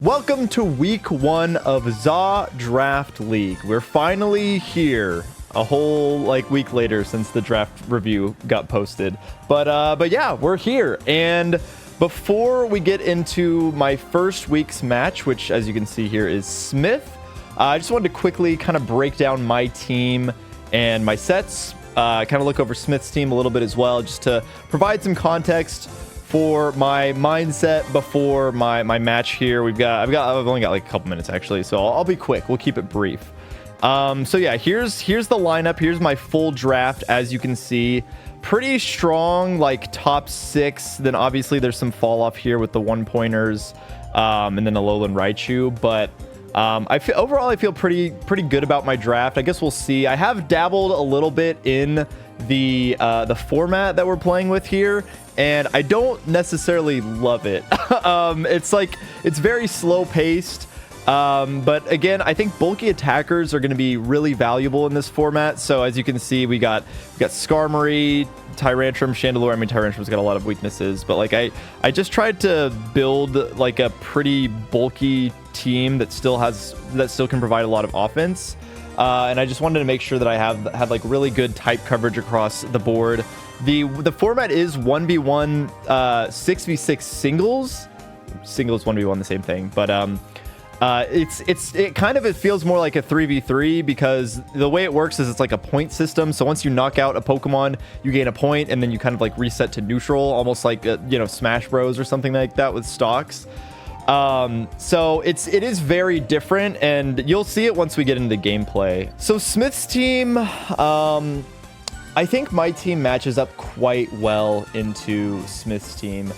Welcome to week 1 of ZA Draft League. We're finally here, a whole week later since the draft review got posted. But yeah, we're here. And before we get into my first week's match, which as you can see here is Smith, I just wanted to quickly kind of break down my team and my sets, kind of look over Smith's team a little bit as well, just to provide some context for my mindset before my match here. I've only got like a couple minutes actually, so I'll be quick. We'll keep it brief. So yeah, here's the lineup. Here's my full draft. As you can see, pretty strong, like top 6. Then obviously there's some fall off here with the 1-pointers, and then Alolan Raichu. But overall I feel pretty good about my draft. I guess we'll see. I have dabbled a little bit in the format that we're playing with here, and I don't necessarily love it. It's very slow paced, but again, I think bulky attackers are going to be really valuable in this format. So as you can see, we got Skarmory, Tyrantrum, Chandelure. I mean, Tyrantrum's got a lot of weaknesses, but I just tried to build like a pretty bulky team that still can provide a lot of offense. And I just wanted to make sure that I had like really good type coverage across the board. The format is 1v1, 6v6 singles. Singles 1v1, the same thing, but it feels more like a 3v3 because the way it works is it's like a point system. So once you knock out a Pokemon, you gain a point, and then you kind of like reset to neutral, almost like Smash Bros or something like that with stocks. So it is very different, and you'll see it once we get into the gameplay. So Smith's team, I think my team matches up quite well into Smith's team.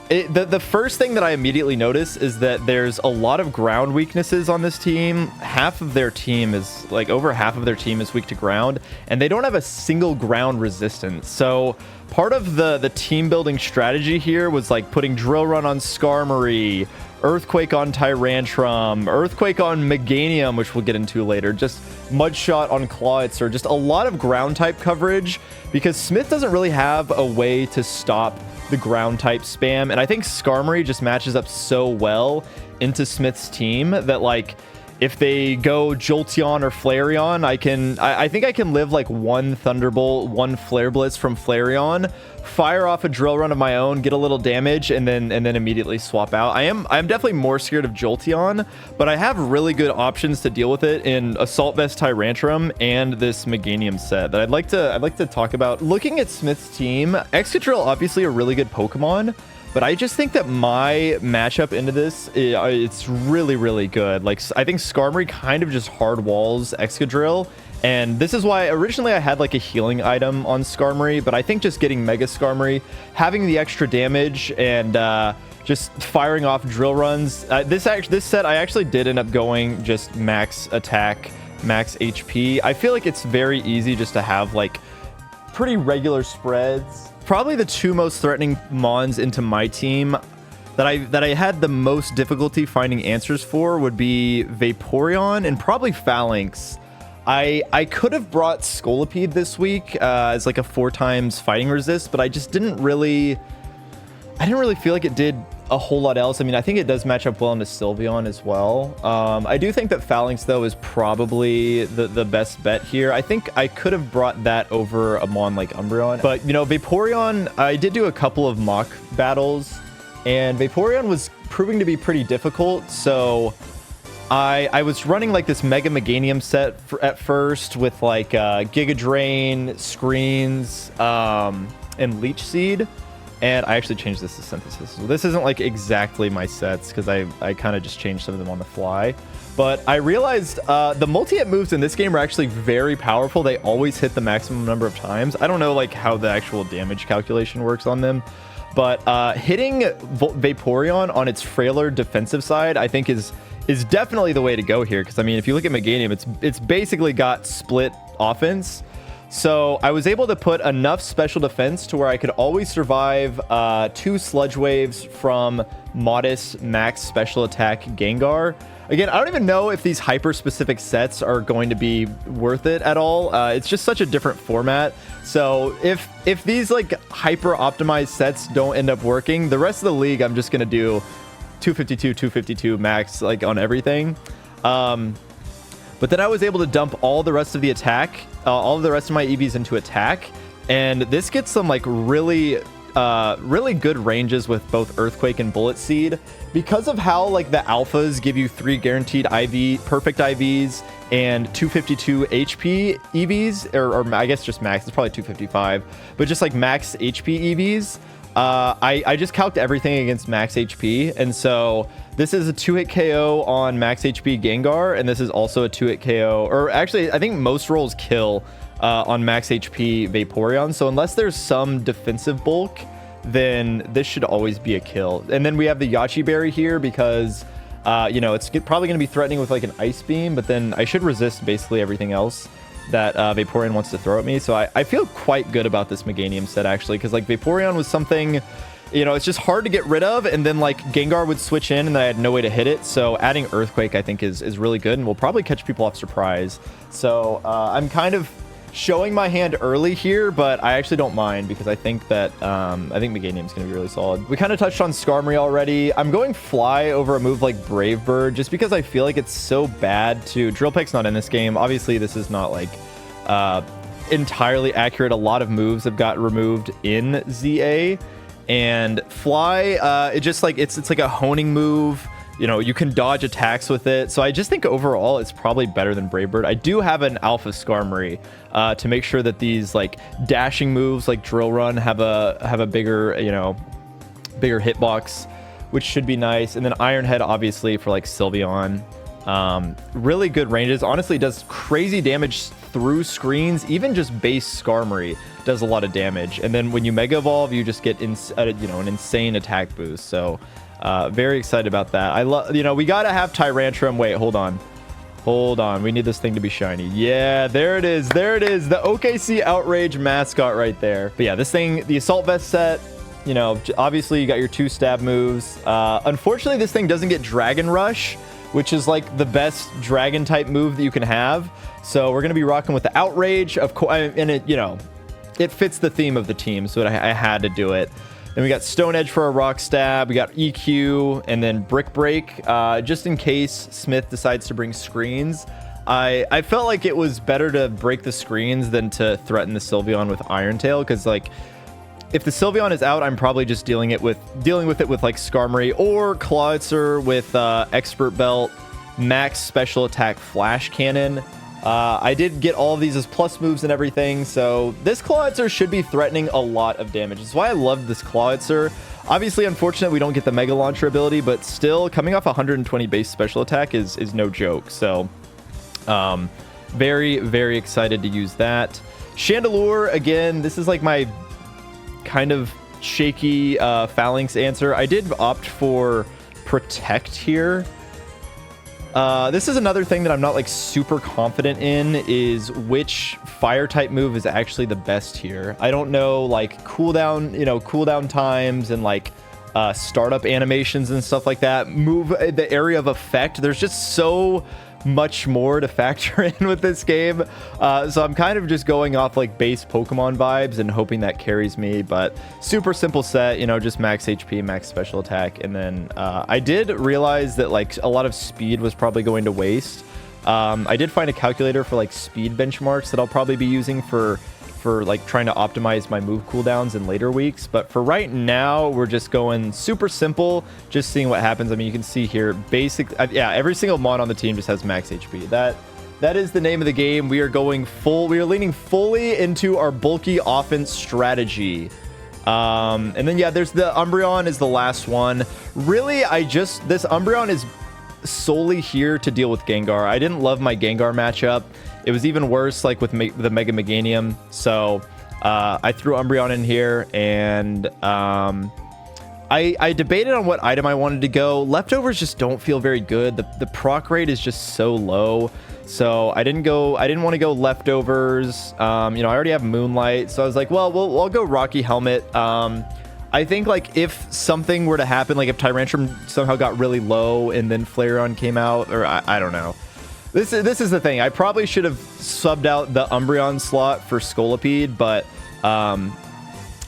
The first thing that I immediately notice is that there's a lot of ground weaknesses on this team. Over half of their team is weak to ground, and they don't have a single ground resistance. So part of the team building strategy here was like putting Drill Run on Skarmory, Earthquake on Tyrantrum, Earthquake on Meganium, which we'll get into later, just Mudshot on Clawitzer, just a lot of ground type coverage because Smith doesn't really have a way to stop the ground type spam, and I think Skarmory just matches up so well into Smith's team that like if they go Jolteon or Flareon, I think I can live like one Thunderbolt, one Flare Blitz from Flareon, fire off a Drill Run of my own, get a little damage, and then immediately swap out. I'm definitely more scared of Jolteon, but I have really good options to deal with it in Assault Vest Tyrantrum and this Meganium set that I'd like to talk about. Looking at Smith's team, Excadrill obviously a really good Pokemon, but I just think that my matchup into this, it's really good. Like, I think Skarmory kind of just hard walls Excadrill, and this is why originally I had like a healing item on Skarmory, but I think just getting Mega Skarmory, having the extra damage, and just firing off Drill Runs. This set I actually did end up going just max attack, max HP. I feel like it's very easy just to have like pretty regular spreads. Probably the two most threatening mons into my team that I had the most difficulty finding answers for would be Vaporeon and probably Phalanx. I could have brought Scolipede this week as like a 4x fighting resist, but I just didn't really feel like it did a whole lot else. I mean, I think it does match up well into Sylveon as well. I do think that Phalanx though is probably the best bet here. I think I could have brought that over a mon like Umbreon, but Vaporeon, I did do a couple of mock battles, and Vaporeon was proving to be pretty difficult. So I was running like this Mega Meganium set at first with like Giga Drain, Screens, and Leech Seed. And I actually changed this to Synthesis. So this isn't like exactly my sets because I kind of just changed some of them on the fly. But I realized the multi-hit moves in this game are actually very powerful. They always hit the maximum number of times. I don't know like how the actual damage calculation works on them. But hitting Vaporeon on its frailer defensive side, I think is definitely the way to go here. Because I mean, if you look at Meganium, it's basically got split offense. So I was able to put enough special defense to where I could always survive 2 Sludge Waves from Modest Max Special Attack Gengar. Again, I don't even know if these hyper-specific sets are going to be worth it at all. It's just such a different format. So if these like hyper-optimized sets don't end up working, the rest of the league I'm just going to do 252, 252 max, like on everything. But then I was able to dump all the rest of the attack, all of the rest of my EVs into attack. And this gets some like really good ranges with both Earthquake and Bullet Seed. Because of how like the alphas give you 3 guaranteed perfect IVs and 252 HP EVs, or I guess just max, it's probably 255, but just like max HP EVs. I just calced everything against max HP, and so this is a 2-hit KO on max HP Gengar, and this is also a 2-hit KO, or actually I think most rolls kill on max HP Vaporeon, so unless there's some defensive bulk, then this should always be a kill. And then we have the Yachi Berry here because you know, it's probably going to be threatening with like an Ice Beam, but then I should resist basically everything else that Vaporeon wants to throw at me. So I feel quite good about this Meganium set, actually, because like Vaporeon was something, you know, it's just hard to get rid of, and then like Gengar would switch in and then I had no way to hit it. So adding Earthquake I think is really good and will probably catch people off surprise. So I'm kind of showing my hand early here, but I actually don't mind because I think that I think Meganium's going to be really solid. We kind of touched on Skarmory already. I'm going Fly over a move like Brave Bird just because I feel like it's so bad to... Drill Peck's not in this game. Obviously, this is not like entirely accurate. A lot of moves have got removed in ZA, and Fly, it just like it's like a honing move. You know, you can dodge attacks with it. So I just think overall it's probably better than Brave Bird. I do have an Alpha Skarmory to make sure that these like dashing moves like Drill Run have a bigger, you know, bigger hitbox, which should be nice. And then Iron Head obviously for like Sylveon. Really good ranges. Honestly, does crazy damage through screens. Even just base Skarmory does a lot of damage. And then when you Mega Evolve, you just get you know, an insane attack boost. So very excited about that. I love, you know, we gotta have Tyrantrum. Wait, hold on, we need this thing to be shiny. Yeah, there it is, the OKC Outrage mascot right there. But yeah, this thing, the Assault Vest set, you know, obviously you got your 2 stab moves. Unfortunately this thing doesn't get Dragon Rush, which is like the best dragon type move that you can have. So we're gonna be rocking with the Outrage, of course, and it, you know, it fits the theme of the team, so I had to do it. Then we got Stone Edge for a Rock Stab. We got EQ and then Brick Break, just in case Smith decides to bring screens. I felt like it was better to break the screens than to threaten the Sylveon with Iron Tail, because like if the Sylveon is out, I'm probably just dealing with it with like Skarmory or Clawitzer with Expert Belt, Max Special Attack Flash Cannon. I did get all of these as plus moves and everything, so this Clawitzer should be threatening a lot of damage. That's why I love this Clawitzer. Obviously, unfortunate we don't get the Mega Launcher ability, but still, coming off 120 base special attack is no joke. So, very, very excited to use that. Chandelure, again, this is like my kind of shaky Phalanx answer. I did opt for Protect here. This is another thing that I'm not like super confident in, is which fire type move is actually the best here. I don't know, like cooldown, you know, cooldown times and like startup animations and stuff like that. Move the area of effect. There's just so much more to factor in with this game. So I'm kind of just going off like base Pokemon vibes and hoping that carries me, but super simple set, you know, just max HP, max special attack. And then I did realize that like a lot of speed was probably going to waste. I did find a calculator for like speed benchmarks that I'll probably be using for like trying to optimize my move cooldowns in later weeks, but for right now we're just going super simple, just seeing what happens. I mean, you can see here basic, yeah, every single mon on the team just has max HP. That is the name of the game. We are going full, we are leaning fully into our bulky offense strategy. And then yeah, there's the Umbreon is the last one. Really, this Umbreon is solely here to deal with Gengar. I didn't love my Gengar matchup. It was even worse like with the Mega Meganium. So I threw Umbreon in here, and I debated on what item I wanted to go. Leftovers just don't feel very good. The proc rate is just so low. So I didn't want to go Leftovers. You know, I already have Moonlight. So I was like, well, I'll go Rocky Helmet. I think like if something were to happen, like if Tyrantrum somehow got really low and then Flareon came out, or I don't know. This is the thing. I probably should have subbed out the Umbreon slot for Scolipede, but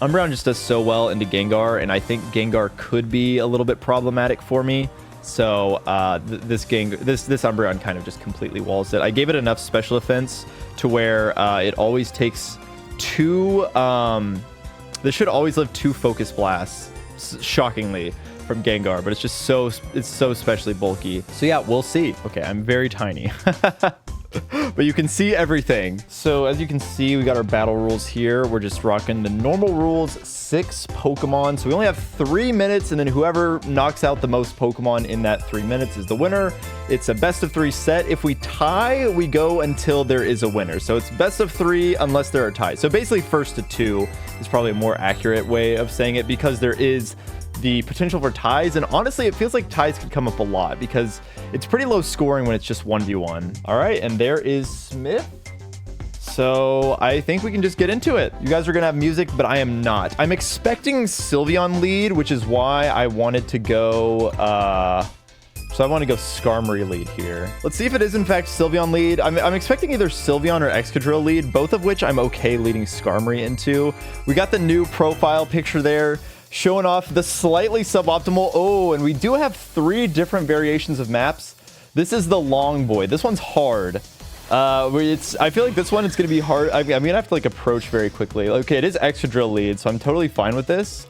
Umbreon just does so well into Gengar, and I think Gengar could be a little bit problematic for me. So this Umbreon kind of just completely walls it. I gave it enough special defense to where it always takes 2. This should always live 2 Focus Blasts, shockingly, from Gengar, but it's so specially bulky. So yeah, we'll see. Okay, I'm very tiny. But you can see everything. So as you can see, we got our battle rules here. We're just rocking the normal rules, 6 Pokemon. So we only have 3 minutes, and then whoever knocks out the most Pokemon in that 3 minutes is the winner. It's a best of 3 set. If we tie, we go until there is a winner. So it's best of 3 unless there are ties. So basically first to 2 is probably a more accurate way of saying it, because there is the potential for ties, and honestly it feels like ties could come up a lot because it's pretty low scoring when it's just 1v1. All right, and there is Smith. So I think we can just get into it. You guys are gonna have music, but I am not. I'm expecting Sylveon lead, which is why I wanted to go so I want to go Skarmory lead here. Let's see if it is in fact Sylveon lead. I'm expecting either Sylveon or Excadrill lead, both of which I'm okay leading Skarmory into. We got the new profile picture there, showing off the slightly suboptimal. Oh, and we do have 3 different variations of maps. This is the long boy. This one's hard. I feel like this one is going to be hard. I'm going to have to like approach very quickly. Okay, it is Excadrill lead, so I'm totally fine with this.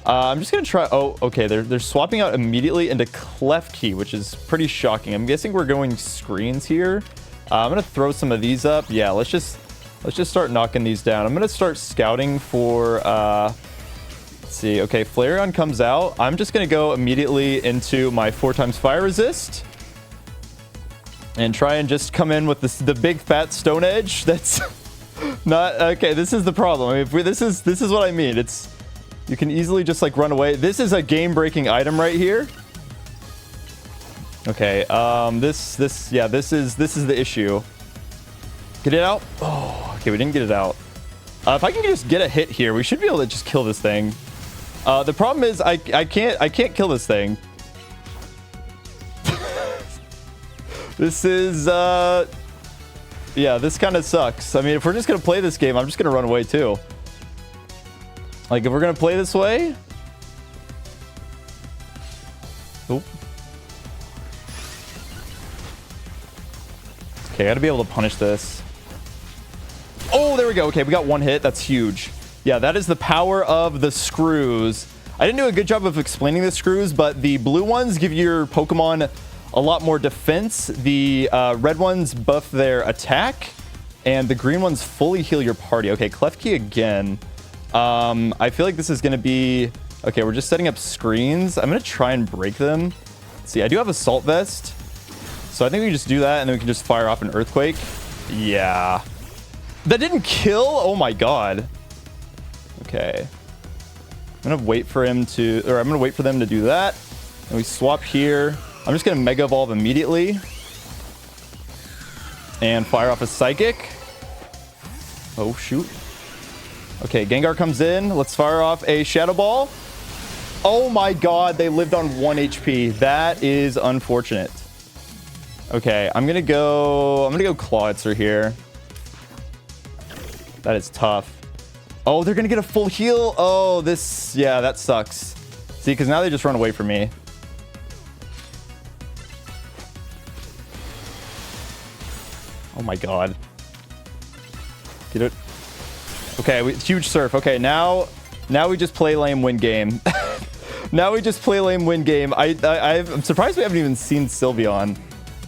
I'm just going to try. Oh, okay. They're swapping out immediately into Klefki, which is pretty shocking. I'm guessing we're going screens here. I'm going to throw some of these up. Yeah, let's just start knocking these down. I'm going to start scouting for see. Okay, Flareon comes out. I'm just gonna go immediately into my 4x fire resist and try and just come in with the big fat Stone Edge. That's not okay. This is the problem. I mean, this is what I mean. It's, you can easily just like run away. This is a game-breaking item right here. Okay, this is the issue. Get it out. Oh, okay, we didn't get it out. If I can just get a hit here, we should be able to just kill this thing. The problem is I can't kill this thing. This is yeah, this kind of sucks. I mean, if we're just gonna play this game, I'm just gonna run away too. Like, if we're gonna play this way. Oop. Okay, I gotta be able to punish this. Oh, there we go. Okay, we got 1 hit. That's huge. Yeah, that is the power of the screws. I didn't do a good job of explaining the screws, but the blue ones give your Pokemon a lot more defense. The red ones buff their attack, and the green ones fully heal your party. Okay, Klefki again. I feel like this is going to be... Okay, we're just setting up screens. I'm going to try and break them. Let's see, I do have Assault Vest, so I think we can just do that, and then we can just fire off an Earthquake. Yeah. That didn't kill? Oh my god. Okay. I'm gonna wait for him to, or I'm gonna wait for them to do that. And we swap here. I'm just gonna Mega Evolve immediately. And fire off a Psychic. Oh, shoot. Okay, Gengar comes in. Let's fire off a Shadow Ball. Oh my god, they lived on 1 HP. That is unfortunate. Okay, I'm gonna go Clawitzer here. That is tough. Oh, they're gonna get a full heal. Oh, this, yeah, that sucks. See, because now they just run away from me. Oh my god. Get it. Okay, huge surf. Okay, now we just play lame, win game. Now we just play lame, win game. I'm surprised we haven't even seen Sylveon.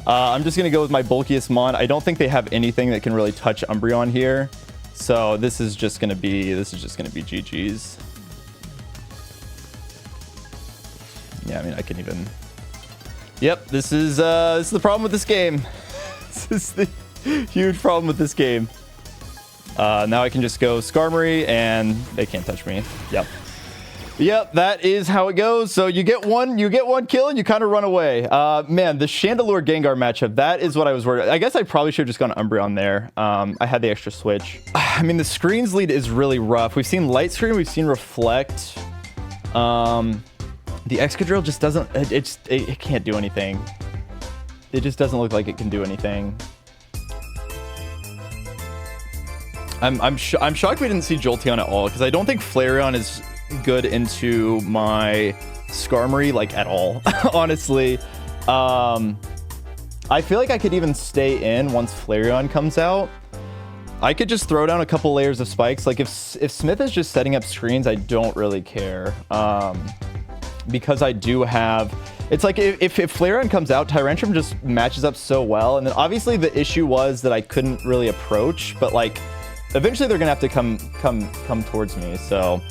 I'm just gonna go with my bulkiest mon. I don't think they have anything that can really touch Umbreon here. So this is just gonna be GG's. Yeah, I mean, I can even. Yep, this is the problem with this game. This is the huge problem with this game. Now I can just go Skarmory and they can't touch me. Yep. Yep, that is how it goes. So you get one kill and you kind of run away. Man, the Chandelure Gengar matchup, that is what I was worried. I guess I probably should have just gone Umbreon there. I had the extra switch. I mean, the screens lead is really rough. We've seen Light Screen, we've seen Reflect. The Excadrill just doesn't, it can't do anything. It just doesn't look like it can do anything. I'm shocked we didn't see Jolteon at all, because I don't think Flareon is good into my Skarmory, like, at all. Honestly. I feel like I could even stay in once Flareon comes out. I could just throw down a couple layers of spikes. Like, if Smith is just setting up screens, I don't really care. Because I do have... It's like, if Flareon comes out, Tyrantrum just matches up so well. And then, obviously, the issue was that I couldn't really approach. But, like, eventually they're going to have to come towards me. So,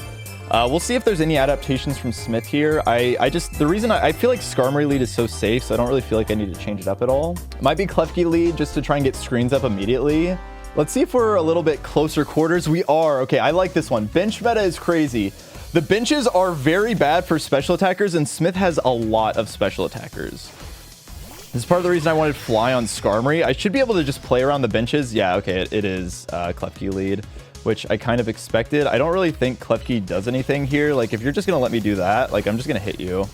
we'll see if there's any adaptations from Smith here. The reason I feel like Skarmory lead is so safe, so I don't really feel like I need to change it up at all. Might be Klefki lead just to try and get screens up immediately. Let's see if we're a little bit closer quarters. We are. Okay, I like this one. Bench meta is crazy. The benches are very bad for special attackers, and Smith has a lot of special attackers. This is part of the reason I wanted Fly on Skarmory. I should be able to just play around the benches. Yeah, okay, it is Klefki lead, which I kind of expected. I don't really think Klefki does anything here. Like, if you're just going to let me do that, like, I'm just going to hit you.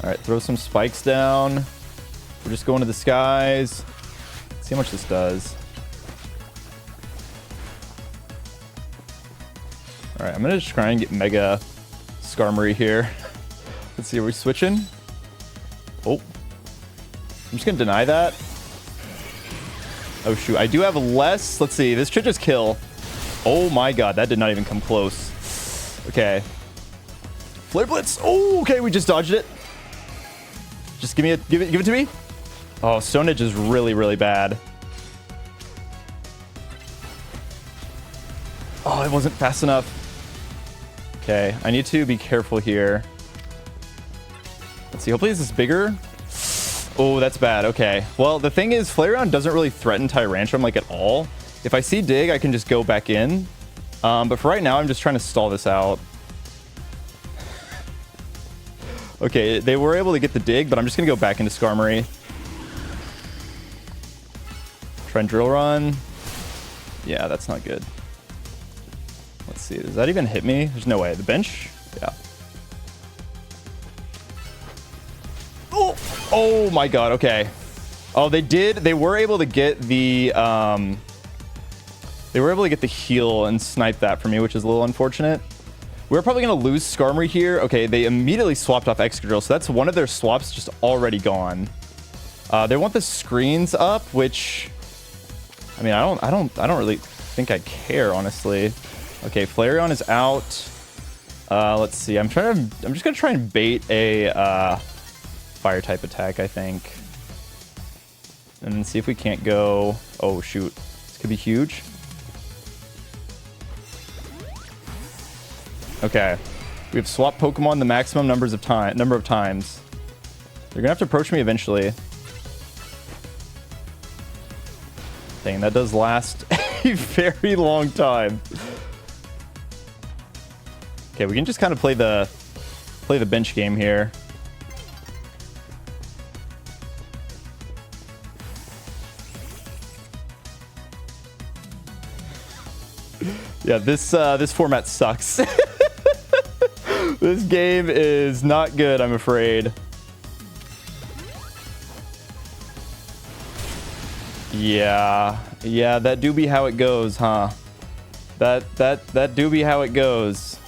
All right, throw some spikes down. We're just going to the skies. Let's see how much this does. All right, I'm going to try and get Mega Skarmory here. Let's see, are we switching? Oh. I'm just going to deny that. Oh, shoot. I do have less. Let's see. This should just kill. Oh, my God. That did not even come close. Okay. Flare Blitz. Oh, okay. We just dodged it. Just give it to me. Oh, Stone Edge is really, really bad. Oh, it wasn't fast enough. Okay. I need to be careful here. Let's see. Hopefully this is bigger. Oh, that's bad. Okay. Well, the thing is, Flareon doesn't really threaten Tyrantrum, like, at all. If I see Dig, I can just go back in. But for right now, I'm just trying to stall this out. Okay, they were able to get the Dig, but I'm just going to go back into Skarmory. Try and Drill Run. Yeah, that's not good. Let's see. Does that even hit me? There's no way. The bench? Yeah. Oh my God. Okay. Oh, they were able to get the heal and snipe that for me, which is a little unfortunate. We're probably going to lose Skarmory here. Okay, they immediately swapped off Excadrill, so that's one of their swaps just already gone. They want the screens up, which, I mean, I don't really think I care, honestly. Okay, Flareon is out. Let's see. I'm just gonna try and bait a fire type attack, I think, and then see if we can't go. Oh shoot, this could be huge. Okay, we have swapped Pokemon the maximum number of times. They're gonna have to approach me eventually. Dang, that does last a very long time. Okay, we can just kind of play the bench game here. Yeah, this format sucks. This game is not good, I'm afraid. Yeah, that do be how it goes, huh? That do be how it goes.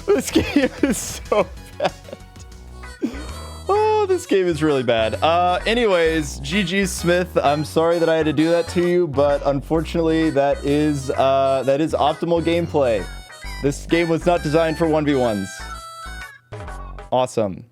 This game is so bad. Oh, this game is really bad. Anyways, GG Smith. I'm sorry that I had to do that to you, but unfortunately, that is optimal gameplay. This game was not designed for 1v1s. Awesome.